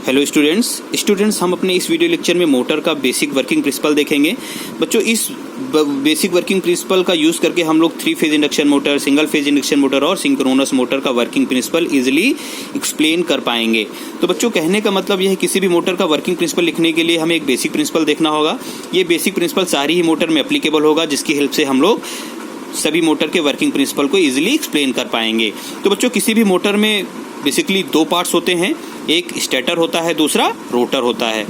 Hello students, हम अपने इस वीडियो लेक्चर में मोटर का बेसिक वर्किंग प्रिंसिपल देखेंगे। बच्चों, इस बेसिक वर्किंग प्रिंसिपल का यूज़ करके हम लोग 3 phase induction motor, single phase induction motor और सिंक्रोनस मोटर का वर्किंग प्रिंसिपल इजीली एक्सप्लेन कर पाएंगे। तो बच्चों, कहने का मतलब यह है किसी भी मोटर का वर्किंग प्रिंसिपल लिखने के लिए हमें एक बेसिक प्रिंसिपल देखना होगा। ये बेसिक प्रिंसिपल सारी ही मोटर में एप्लीकेबल होगा, जिसकी हेल्प से हम लोग सभी मोटर के वर्किंग प्रिंसिपल को इजीली एक्सप्लेन कर पाएंगे। तो बच्चों, किसी भी मोटर में बेसिकली 2 पार्ट्स होते हैं, एक स्टेटर होता है, दूसरा रोटर होता है।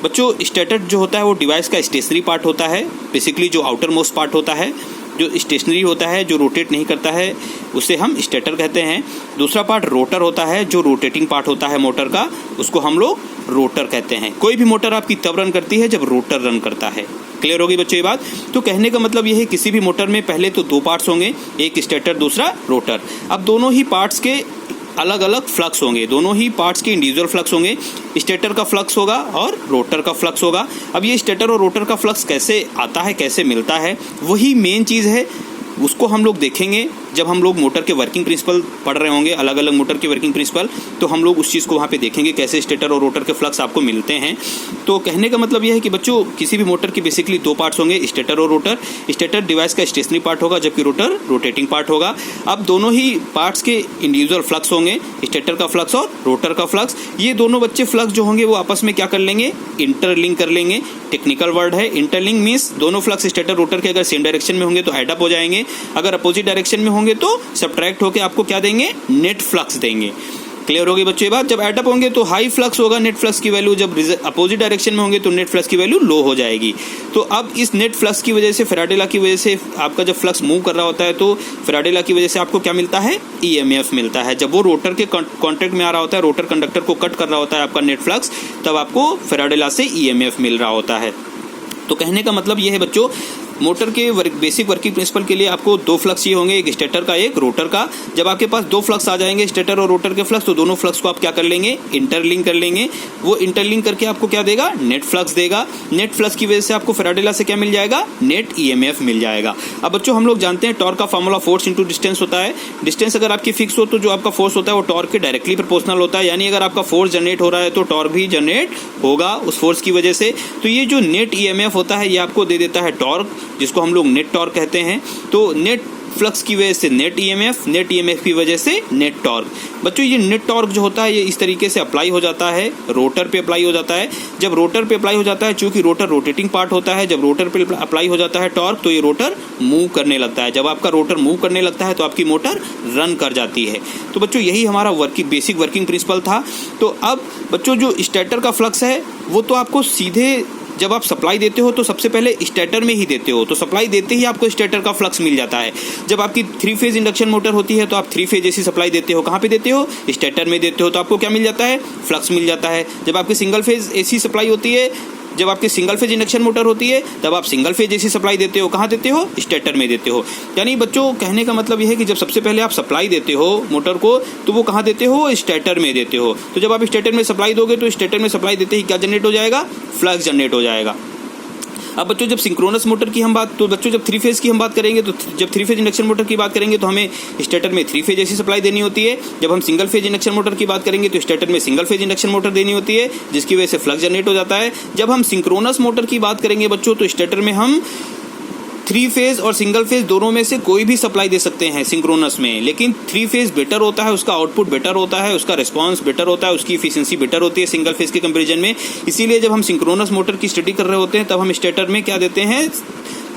बच्चों, स्टेटर जो होता है वो डिवाइस का स्टेशनरी पार्ट होता है, बेसिकली जो आउटर मोस्ट पार्ट होता है, जो स्टेशनरी होता है, जो रोटेट नहीं करता है, उसे हम स्टेटर कहते हैं। दूसरा पार्ट रोटर होता है, जो रोटेटिंग पार्ट होता है मोटर का, उसको हम लोग रोटर कहते हैं। कोई भी मोटर आपकी तब रन करती है जब रोटर रन करता है। क्लियर होगी बच्चों ये बात? तो कहने का मतलब ये है किसी भी मोटर में पहले तो 2 पार्ट्स होंगे, एक स्टेटर दूसरा रोटर। अब दोनों ही पार्ट्स के अलग अलग फ्लक्स होंगे, दोनों ही पार्ट्स के इंडिविजुअल फ्लक्स होंगे। स्टेटर का फ्लक्स होगा और रोटर का फ्लक्स होगा। अब ये स्टेटर और रोटर का फ्लक्स कैसे आता है, कैसे मिलता है, वही मेन चीज़ है, उसको हम लोग देखेंगे जब हम लोग मोटर के वर्किंग प्रिंसिपल पढ़ रहे होंगे, अलग अलग मोटर के वर्किंग प्रिंसिपल। तो हम लोग उस चीज़ को वहाँ पे देखेंगे कैसे स्टेटर और रोटर के फ्लक्स आपको मिलते हैं। तो कहने का मतलब यह है कि बच्चों, किसी भी मोटर के बेसिकली 2 पार्ट्स होंगे, स्टेटर और रोटर। स्टेटर डिवाइस का स्टेशनरी पार्ट होगा, जबकि रोटर रोटेटिंग पार्ट होगा। अब दोनों ही पार्ट्स के इंडिविजुअल फ्लक्स होंगे, स्टेटर का फ्लक्स और रोटर का फ्लक्स। ये दोनों बच्चे फ्लक्स जो होंगे वो आपस में क्या कर लेंगे, इंटरलिंक कर लेंगे। टेक्निकल वर्ड है इंटरलिंक, मीन्स दोनों फ्लक्स स्टेटर रोटर के अगर सेम डायरेक्शन में होंगे तो एड अप हो जाएंगे, अगर अपोजिट डायरेक्शन में होंगे तो सब्ट्रैक्ट होकर आपको क्या देंगे, नेट फ्लक्स देंगे। क्लियर होगी बच्चों ये बात? जब एड अप होंगे तो हाई फ्लक्स होगा नेट फ्लक्स की वैल्यू, जब अपोजिट डायरेक्शन में होंगे तो नेट फ्लक्स की वैल्यू लो हो जाएगी। तो अब इस नेट फ्लक्स की वजह से, फैराडे लॉ की वजह से आपका जब फ्लक्स मूव कर रहा होता है तो फैराडे लॉ की वजह से आपको क्या मिलता है, ईएमएफ मिलता है। जब वो रोटर के कॉन्टैक्ट में आ रहा होता है, रोटर कंडक्टर को कट कर रहा होता है आपका नेट फ्लक्स, तब आपको फैराडे लॉ से ईएमएफ मिल रहा होता है। तो कहने का मतलब ये है बच्चों, मोटर के बेसिक वर्किंग प्रिंसिपल के लिए आपको 2 फ्लक्स ही होंगे, एक स्टेटर का एक रोटर का। जब आपके पास 2 फ्लक्स आ जाएंगे, स्टेटर और रोटर के फ्लक्स, तो दोनों फ्लक्स को आप क्या कर लेंगे, इंटरलिंक कर लेंगे। वो इंटरलिंक करके आपको क्या देगा, नेट फ्लक्स देगा। नेट फ्लक्स की वजह से आपको फैराडे लॉ से क्या मिल जाएगा, नेट ईएमएफ मिल जाएगा। अब बच्चों, हम लोग जानते हैं टॉर्क का फॉर्मूला फोर्स इंटू डिस्टेंस होता है। डिस्टेंस अगर आपकी फिक्स हो तो जो आपका फोर्स होता है वो टॉर्क के डायरेक्टली प्रोपोर्शनल होता है, यानी अगर आपका फोर्स जनरेट हो रहा है तो टॉर्क भी जनरेट होगा उस फोर्स की वजह से। तो ये जो नेट ईएमएफ होता है ये आपको दे देता है टॉर्क, जिसको हम लोग नेट टॉर्क कहते हैं। तो नेट फ्लक्स की वजह से नेट ईएमएफ की वजह से नेट टॉर्क। बच्चों, ये नेट टॉर्क जो होता है ये इस तरीके से अप्लाई हो जाता है, रोटर पे अप्लाई हो जाता है। जब रोटर पे अप्लाई हो जाता है, चूंकि रोटर रोटेटिंग पार्ट होता है, जब रोटर पे अप्लाई हो जाता है टॉर्क तो ये रोटर मूव करने लगता है। जब आपका रोटर मूव करने लगता है तो आपकी मोटर रन कर जाती है। तो बच्चों, यही हमारा बेसिक वर्किंग प्रिंसिपल था। तो अब बच्चों, जो स्टेटर का फ्लक्स है वो तो आपको सीधे जब आप सप्लाई देते हो तो सबसे पहले स्टेटर में ही देते हो, तो सप्लाई देते ही आपको स्टेटर का फ्लक्स मिल जाता है। जब आपकी 3 फेज इंडक्शन मोटर होती है तो आप 3 फेज एसी सप्लाई देते हो, कहाँ पे देते हो, स्टेटर में देते हो, तो आपको क्या मिल जाता है, फ्लक्स मिल जाता है। जब आपकी सिंगल फेज एसी सप्लाई होती है, जब आपकी सिंगल फेज इंडक्शन मोटर होती है, तब आप सिंगल फेज एसी सप्लाई देते हो, कहाँ देते हो, स्टेटर में देते हो। यानी बच्चों, कहने का मतलब यह है कि जब सबसे पहले आप सप्लाई देते हो मोटर को तो वो कहाँ देते हो, स्टेटर में देते हो। तो जब आप स्टेटर में सप्लाई दोगे तो स्टेटर में सप्लाई देते ही क्या जनरेट हो जाएगा, फ्लक्स जनरेट हो जाएगा। अब बच्चों, जब सिंक्रोनस मोटर की हम बात, तो बच्चों जब 3 फेज की हम बात करेंगे तो जब 3 फेज इंडक्शन मोटर की बात करेंगे तो हमें स्टेटर में 3 फेज एसी सप्लाई देनी होती है। जब हम सिंगल फेज इंडक्शन मोटर की बात करेंगे तो स्टेटर में सिंगल फेज इंडक्शन मोटर देनी होती है, जिसकी वजह से फ्लक्स जनरेट हो जाता है। जब हम सिंक्रोनस मोटर की बात करेंगे बच्चों तो स्टेटर में हम 3 फेज और सिंगल फेज दोनों में से कोई भी सप्लाई दे सकते हैं सिंक्रोनस में, लेकिन 3 फेज बेटर होता है, उसका आउटपुट बेटर होता है, उसका रिस्पांस बेटर होता है, उसकी इफिशिएंसी बेटर होती है सिंगल फेज के कंपैरिजन में। इसीलिए जब हम सिंक्रोनस मोटर की स्टडी कर रहे होते हैं तब हम स्टेटर में क्या देते हैं,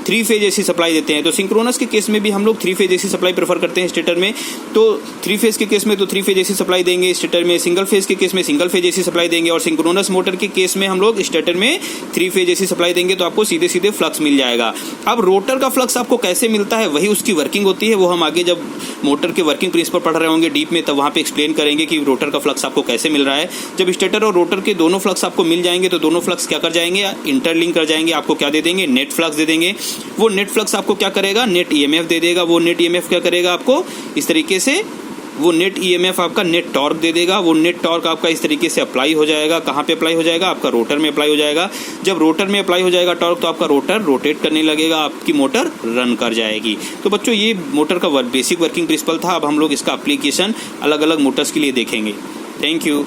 3 फेज एसी सप्लाई देते हैं। तो सिंक्रोनस के केस में भी हम लोग 3 फेज एसी सप्लाई प्रेफर करते हैं स्टेटर में। तो 3 फेज के केस में तो 3 फेज एसी सप्लाई देंगे स्टेटर में, सिंगल फेज के केस में सिंगल फेज एसी सप्लाई देंगे, और सिंक्रोनस मोटर के केस में हम लोग स्टेटर में 3 फेज एसी सप्लाई देंगे, तो आपको सीधे सीधे फ्लक्स मिल जाएगा। अब रोटर का फ्लक्स आपको कैसे मिलता है, वही उसकी वर्किंग होती है, वो हम आगे जब मोटर के वर्किंग प्रिंसिपल पढ़ रहे होंगे डीप में, तब वहाँ पे एक्सप्लेन करेंगे कि रोटर का फ्लक्स आपको कैसे मिल रहा है। जब स्टेटर और रोटर के दोनों फ्लक्स आपको मिल जाएंगे तो दोनों फ्लक्स क्या कर जाएंगे, इंटरलिंक कर जाएंगे, आपको क्या दे देंगे, नेट फ्लक्स दे देंगे। वो नेट फ्लक्स आपको क्या करेगा, नेट ईएमएफ दे देगा। वो नेट ईएमएफ क्या करेगा आपको, इस तरीके से वो नेट ईएमएफ आपका नेट टॉर्क दे देगा। वो नेट टॉर्क आपका इस तरीके से अप्लाई हो जाएगा। कहाँ पे अप्लाई हो जाएगा, आपका रोटर में अप्लाई हो जाएगा। जब रोटर में अप्लाई हो जाएगा टॉर्क तो आपका रोटर रोटेट करने लगेगा, आपकी मोटर रन कर जाएगी। तो बच्चों, ये मोटर का बेसिक वर्किंग प्रिंसिपल था। अब हम लोग इसका एप्लीकेशन अलग अलग मोटर्स के लिए देखेंगे। Thank you.